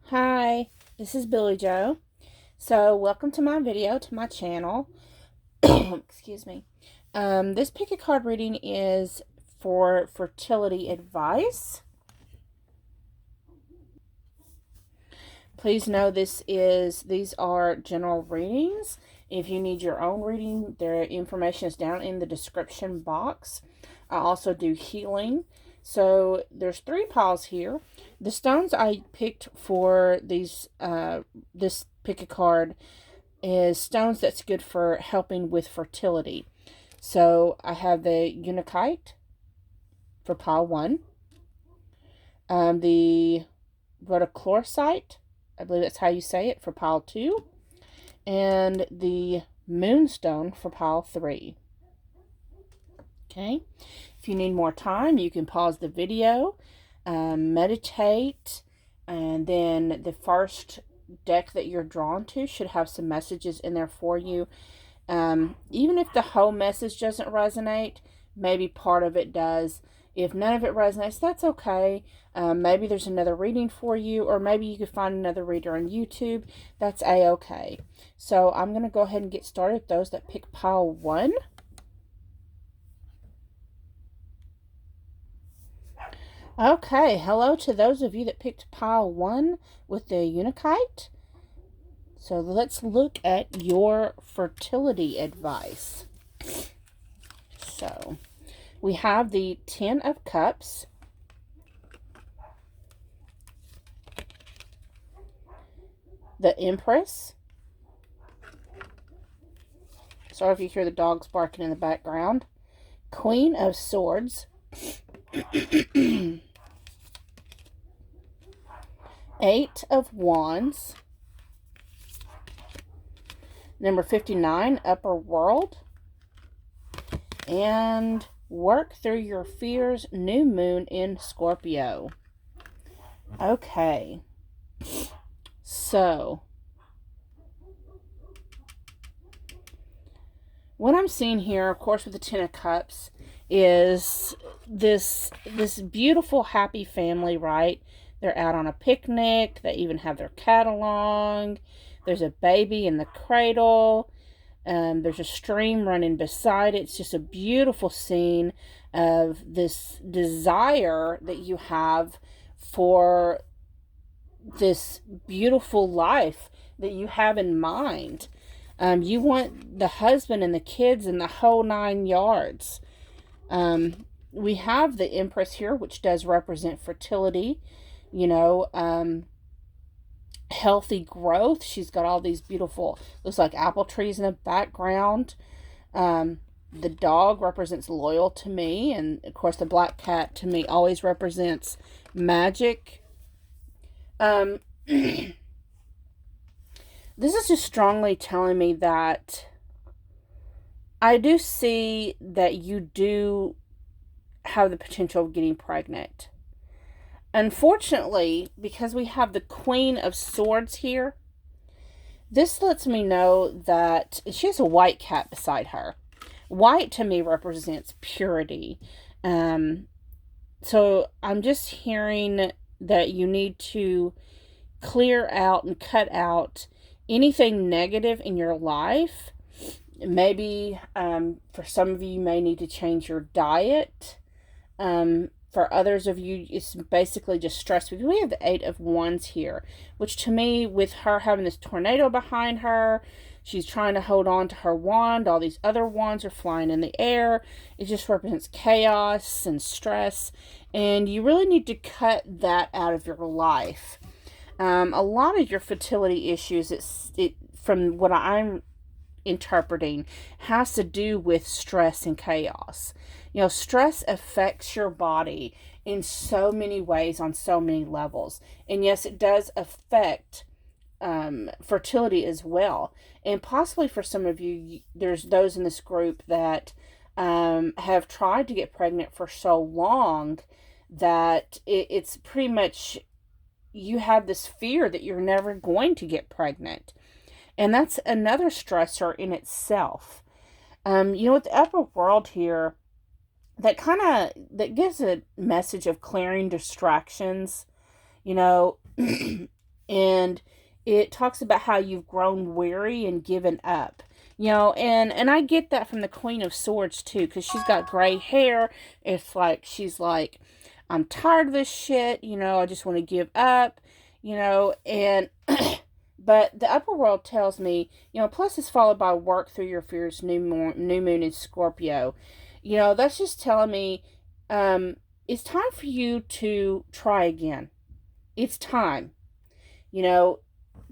Hi, this is Billy Joe. So, welcome to my video, to my channel. Excuse me. This pick a card reading is for fertility advice. Please know these are general readings. If you need your own reading, their information is down in the description box. I also do healing. So there's 3 piles here. The stones I picked for this pick a card is stones that's good for helping with fertility. So I have the Untitled for pile 1. The rhodochlorite, I believe that's how you say it, for pile 2. And the moonstone for pile 3. Okay. If you need more time, you can pause the video, meditate, and then the first deck that you're drawn to should have some messages in there for you. Even if the whole message doesn't resonate, maybe part of it does. If none of it resonates, that's okay. Maybe there's another reading for you, or maybe you could find another reader on YouTube. That's a-okay. So I'm going to go ahead and get started with those that pick pile 1. Okay, hello to those of you that picked pile 1 with the Untitled. So let's look at your fertility advice. So we have the 10 of Cups, the Empress. Sorry if you hear the dogs barking in the background. Queen of Swords. 8 of Wands. Number 59, Upper World. And Work Through Your Fears, New Moon in Scorpio. Okay. So, what I'm seeing here, of course, with the 10 of Cups, is this beautiful, happy family, right? They're out on a picnic. They even have their cat along. There's a baby in the cradle. There's a stream running beside it. It's just a beautiful scene of this desire that you have for this beautiful life that you have in mind. You want the husband and the kids and the whole 9 yards. We have the Empress here, which does represent fertility, healthy growth. She's got all these beautiful, looks like apple trees in the background. The dog represents loyal to me, and of course the black cat to me always represents magic. This is just strongly telling me that I do see that you do have the potential of getting pregnant. Unfortunately, because we have the Queen of Swords here, this lets me know that she has a white cat beside her. White to me represents purity. So I'm just hearing that you need to clear out and cut out anything negative in your life. Maybe for some of you may need to change your diet. For others of you, it's basically just stress. We have the 8 of Wands here, which to me, with her having this tornado behind her, she's trying to hold on to her wand. All these other wands are flying in the air. It just represents chaos and stress. And you really need to cut that out of your life. A lot of your fertility issues, from what I'm interpreting, has to do with stress and chaos. Stress affects your body in so many ways on so many levels. And yes, it does affect fertility as well. And possibly for some of you, there's those in this group that have tried to get pregnant for so long that it's pretty much, you have this fear that you're never going to get pregnant. And that's another stressor in itself. With the upper world here, that gives a message of clearing distractions. And it talks about how you've grown weary and given up. And I get that from the Queen of Swords too, because she's got gray hair. It's like she's like, I'm tired of this shit. I just want to give up. And but the upper world tells me, plus it's followed by work through your fears, new moon in Scorpio. That's just telling me, it's time for you to try again. It's time. You know,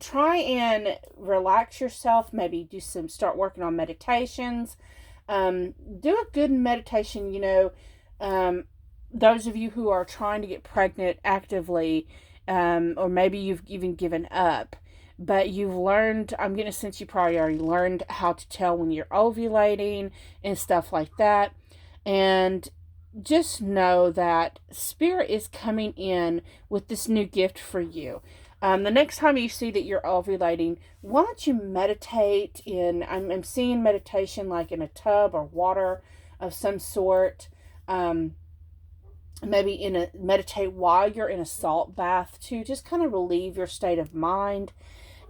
Try and relax yourself. Maybe start working on meditations. Do a good meditation. Those of you who are trying to get pregnant actively, or maybe you've even given up, but you've learned, I'm getting a sense you probably already learned how to tell when you're ovulating and stuff like that. And just know that Spirit is coming in with this new gift for you. The next time you see that you're ovulating, why don't you meditate I'm seeing meditation like in a tub or water of some sort. Maybe meditate while you're in a salt bath to just kind of relieve your state of mind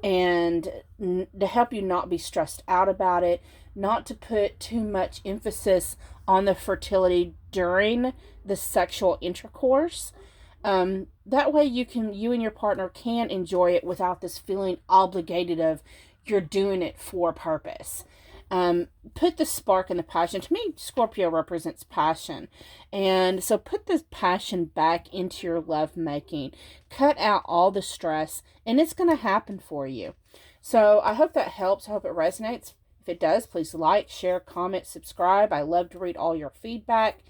and to help you not be stressed out about it, not to put too much emphasis on the fertility during the sexual intercourse. That way you and your partner can enjoy it without this feeling obligated of you're doing it for a purpose. Put the spark and the passion. To me, Scorpio represents passion. And so put this passion back into your love making. Cut out all the stress, and it's going to happen for you. So I hope that helps. I hope it resonates. If it does, please like, share, comment, subscribe. I love to read all your feedback.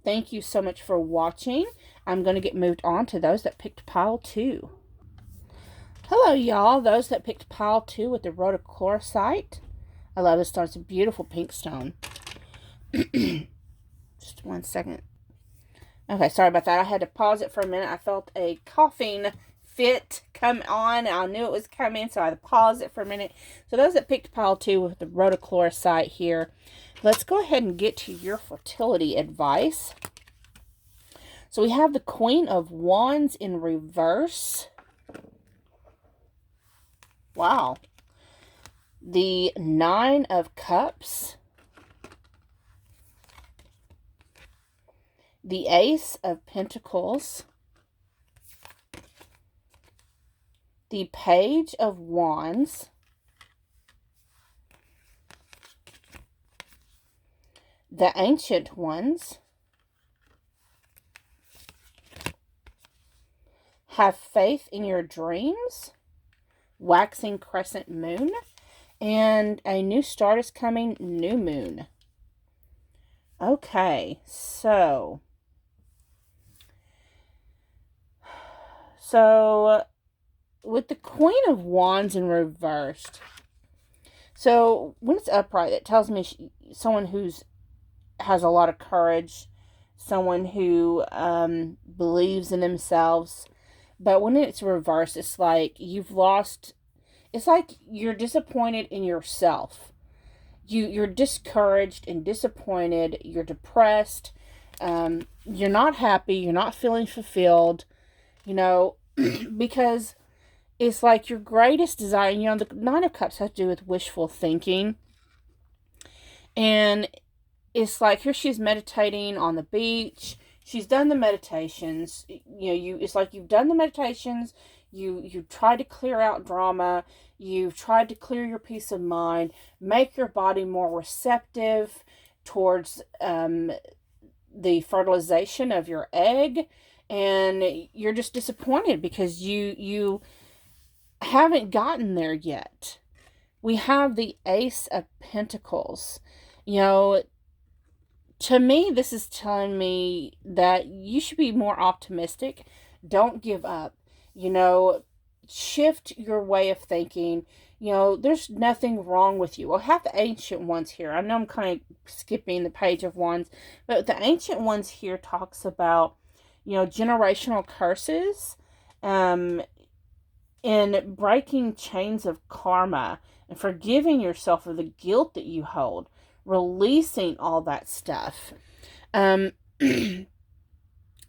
Thank you so much for watching. I'm going to get moved on to those that picked pile 2. Hello, y'all. Those that picked pile 2 with the rhodochlorosite. I love this stone. It's a beautiful pink stone. Just 1 second. Okay, sorry about that. I had to pause it for a minute. I felt a coughing fit come on. I knew it was coming, so I had to pause it for a minute. So those that picked pile 2 with the rhodochlorosite here, let's go ahead and get to your fertility advice. So we have the Queen of Wands in reverse. Wow. The Nine of Cups. The Ace of Pentacles. The Page of Wands. The Ancient Ones. Have Faith in Your Dreams. Waxing Crescent Moon. And a new start is coming, new moon. Okay, so with the Queen of Wands in reversed, so when it's upright, it tells me someone has a lot of courage, someone who believes in themselves. But when it's reversed, it's like you've lost. It's like you're disappointed in yourself. You're discouraged and disappointed. You're depressed. You're not happy. You're not feeling fulfilled. Because it's like your greatest desire. The Nine of Cups has to do with wishful thinking. And it's like here she's meditating on the beach. She's done the meditations. It's like you've done the meditations. You tried to clear out drama. You've tried to clear your peace of mind, make your body more receptive towards the fertilization of your egg, and you're just disappointed because you haven't gotten there yet. We have the Ace of Pentacles. To me, this is telling me that you should be more optimistic. Don't give up. Shift your way of thinking. There's nothing wrong with you. We'll have the Ancient Ones here. I know I'm kind of skipping the Page of Wands, but the Ancient Ones here talks about, generational curses, and breaking chains of karma and forgiving yourself of the guilt that you hold, releasing all that stuff.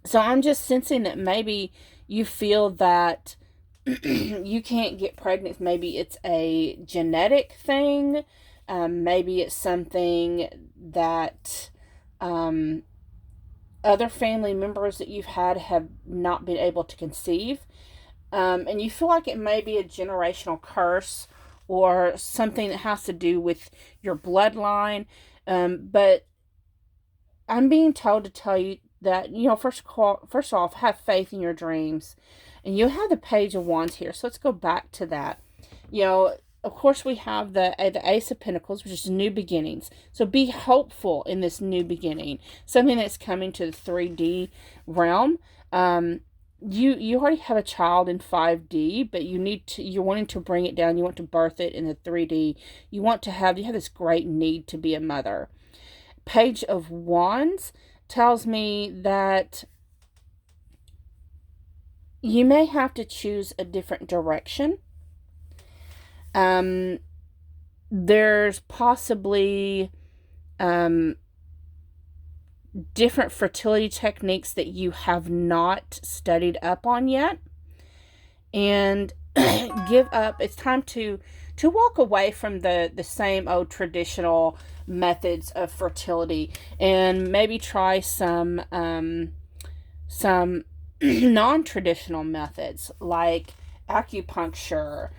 So I'm just sensing that maybe you feel that you can't get pregnant. Maybe it's a genetic thing. Maybe it's something that other family members that you've had have not been able to conceive. And you feel like it may be a generational curse or something that has to do with your bloodline. But I'm being told to tell you that, first off, have faith in your dreams. And you have the Page of Wands here. So let's go back to that. Of course, we have the Ace of Pentacles, which is new beginnings. So be hopeful in this new beginning. Something that's coming to the 3D realm. You already have a child in 5D, but you're wanting to bring it down. You want to birth it in the 3D. You have this great need to be a mother. Page of Wands tells me that you may have to choose a different direction. There's possibly different fertility techniques that you have not studied up on yet, and give up. It's time to walk away from the same old traditional methods of fertility and maybe try some non-traditional methods like acupuncture,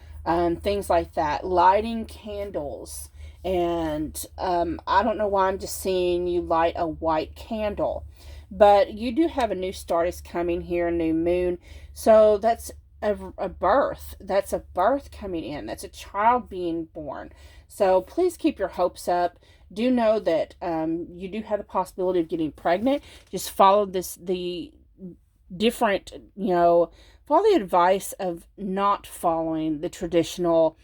things like that, lighting candles. And I don't know why I'm just seeing you light a white candle. But you do have a new start is coming here, a new moon. So that's a birth. That's a birth coming in. That's a child being born. So please keep your hopes up. Do know that you do have the possibility of getting pregnant. Just follow the different, follow the advice of not following the traditional,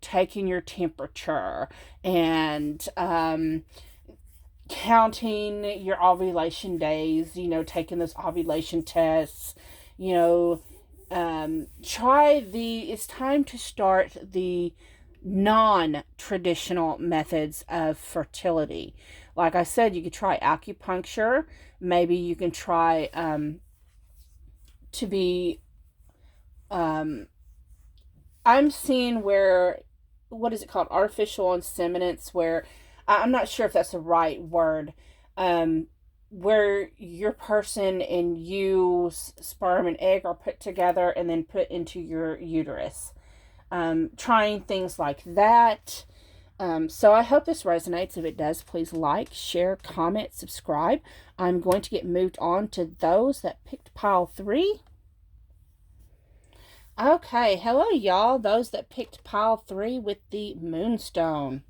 taking your temperature and counting your ovulation days, taking those ovulation tests, it's time to start the non-traditional methods of fertility. Like I said, you could try acupuncture. Maybe you can try I'm seeing what is it called? Artificial inseminants, where I'm not sure if that's the right word, where your person and you, sperm and egg, are put together and then put into your uterus. Trying things like that. So I hope this resonates. If it does, please like, share, comment, subscribe. I'm going to get moved on to those that picked pile 3. Okay, hello y'all, those that picked pile 3 with the Moonstone.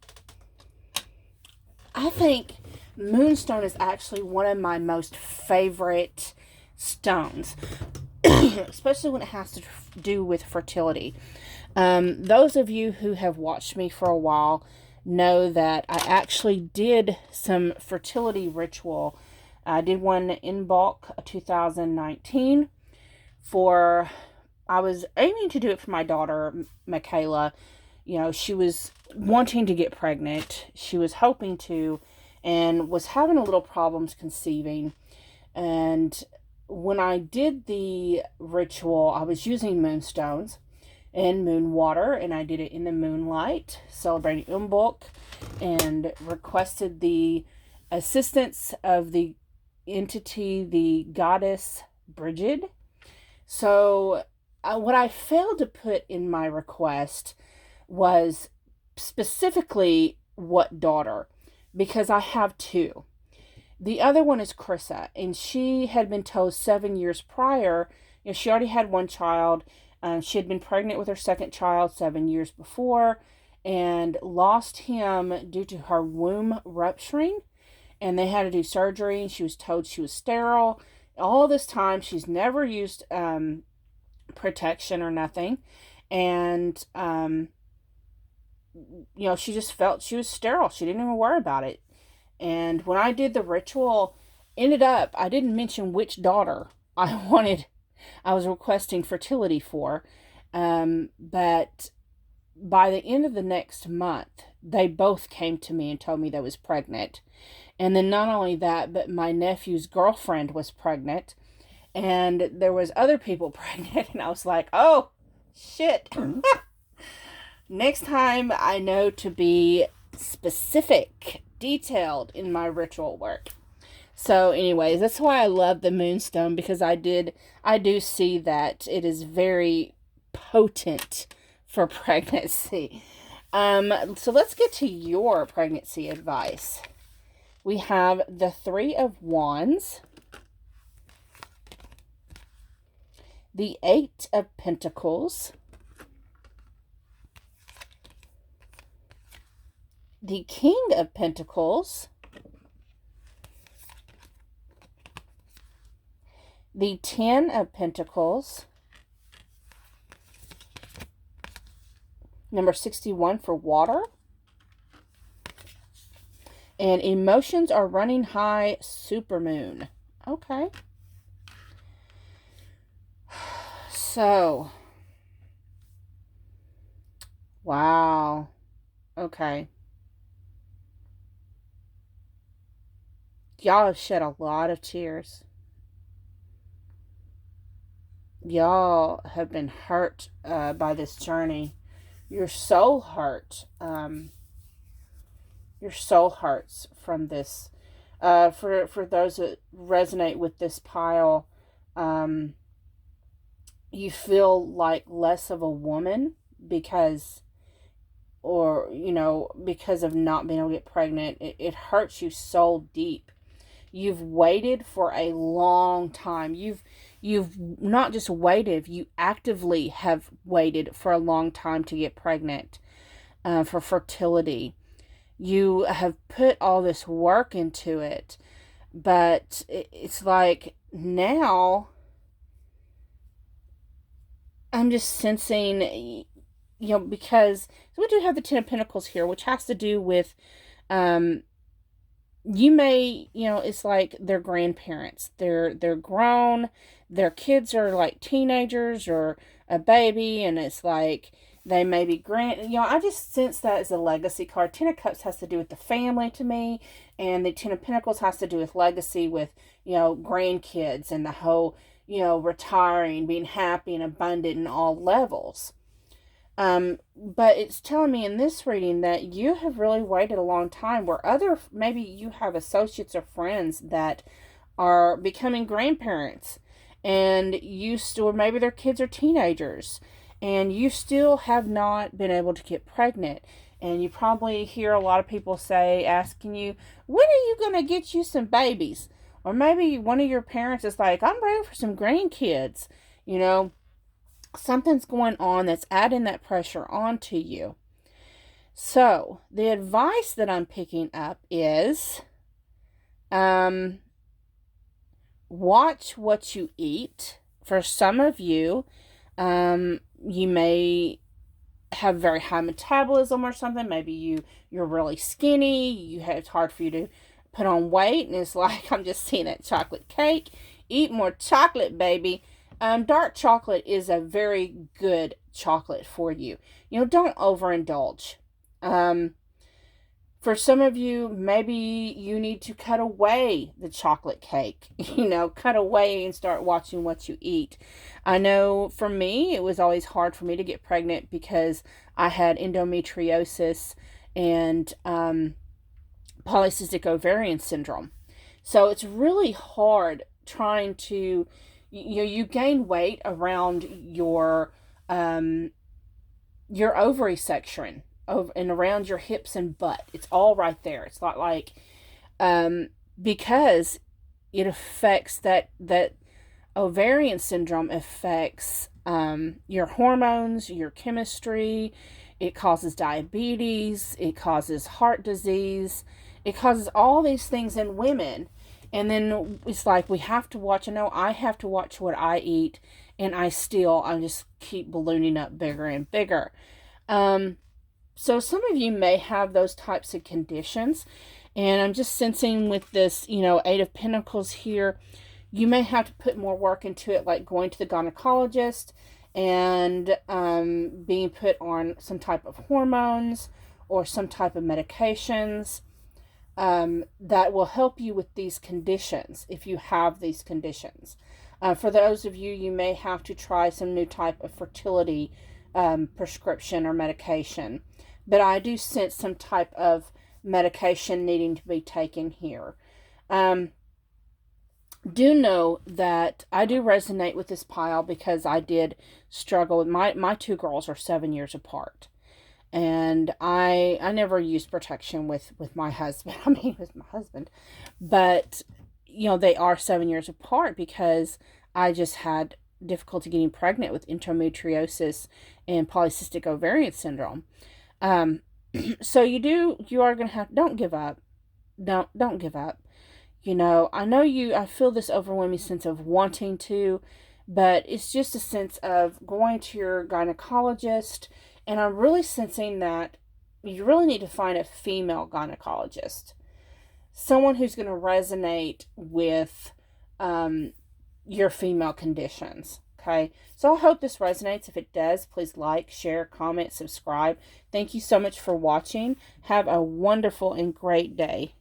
I think Moonstone is actually one of my most favorite stones, especially when it has to do with fertility. Those of you who have watched me for a while know that I actually did some fertility ritual. I did one in bulk 2019 I was aiming to do it for my daughter, Michaela. She was wanting to get pregnant. She was hoping to, and was having a little problems conceiving. And when I did the ritual, I was using moonstones and moon water, and I did it in the moonlight, celebrating Umbok, and requested the assistance of the entity, the goddess Brigid. So what I failed to put in my request was specifically what daughter, because I have 2. The other one is Krissa, and she had been told 7 years prior, she already had 1 child. She had been pregnant with her 2nd child 7 years before and lost him due to her womb rupturing, and they had to do surgery, and she was told she was sterile. All this time, she's never used protection or nothing, and she just felt she was sterile. She didn't even worry about it. And when I did the ritual, I didn't mention which daughter I was requesting fertility for, but by the end of the next month, they both came to me and told me they was pregnant. And then not only that, but my nephew's girlfriend was pregnant. and there was other people pregnant, and I was like, oh, shit. Next time I know to be specific, detailed in my ritual work. So anyways, that's why I love the moonstone, because I do see that it is very potent for pregnancy. So let's get to your pregnancy advice. We have the Three of Wands, the Eight of Pentacles, the King of Pentacles, the Ten of Pentacles, number 61 for water, and emotions are running high, supermoon. Okay. So, wow. Okay. Y'all have shed a lot of tears. Y'all have been hurt by this journey. Your soul hurt. Your soul hurts from this. For those that resonate with this pile, you feel like less of a woman because of not being able to get pregnant. It hurts you so deep. You've waited for a long time. You've not just waited, you actively have waited for a long time to get pregnant, for fertility. You have put all this work into it, but it's like now I'm just sensing, because we do have the Ten of Pentacles here, which has to do with, you may, it's like they're grandparents. They're grown. Their kids are like teenagers or a baby, and it's like they may be I just sense that as a legacy card. Ten of Cups has to do with the family to me, and the Ten of Pentacles has to do with legacy with, grandkids and the whole, retiring, being happy and abundant in all levels. But it's telling me in this reading that you have really waited a long time, where maybe you have associates or friends that are becoming grandparents, and maybe their kids are teenagers, and you still have not been able to get pregnant. And you probably hear a lot of people asking you, when are you going to get you some babies? Or maybe one of your parents is like, I'm ready for some grandkids, Something's going on that's adding that pressure onto you. So, the advice that I'm picking up is, watch what you eat. For some of you, you may have very high metabolism or something. Maybe you're really skinny. It's hard for you to put on weight. And it's like, I'm just seeing that chocolate cake. Eat more chocolate, baby. Dark chocolate is a very good chocolate for you. Don't overindulge. For some of you, maybe you need to cut away the chocolate cake. Cut away and start watching what you eat. I know for me, it was always hard for me to get pregnant because I had endometriosis and polycystic ovarian syndrome. So it's really hard trying to... You gain weight around your ovary section and around your hips and butt. It's all right there. It's not like, because it affects that ovarian syndrome affects your hormones, your chemistry. It causes diabetes. It causes heart disease. It causes all these things in women. And then it's like we have to watch. I have to watch what I eat, and I just keep ballooning up bigger and bigger. So some of you may have those types of conditions, and I'm just sensing with this, Eight of Pentacles here, you may have to put more work into it, like going to the gynecologist and being put on some type of hormones or some type of medications. That will help you with these conditions if you have these conditions. For those of you, you may have to try some new type of fertility prescription or medication. But I do sense some type of medication needing to be taken here. Do know that I do resonate with this pile because I did struggle with my two girls are 7 years apart. And I never used protection with my husband. I mean, with my husband. But, they are 7 years apart because I just had difficulty getting pregnant with endometriosis and polycystic ovarian syndrome. So you are going to don't give up. Don't give up. I know I feel this overwhelming sense of wanting to, but it's just a sense of going to your gynecologist. And I'm really sensing that you really need to find a female gynecologist. Someone who's going to resonate with your female conditions. Okay. So I hope this resonates. If it does, please like, share, comment, subscribe. Thank you so much for watching. Have a wonderful and great day.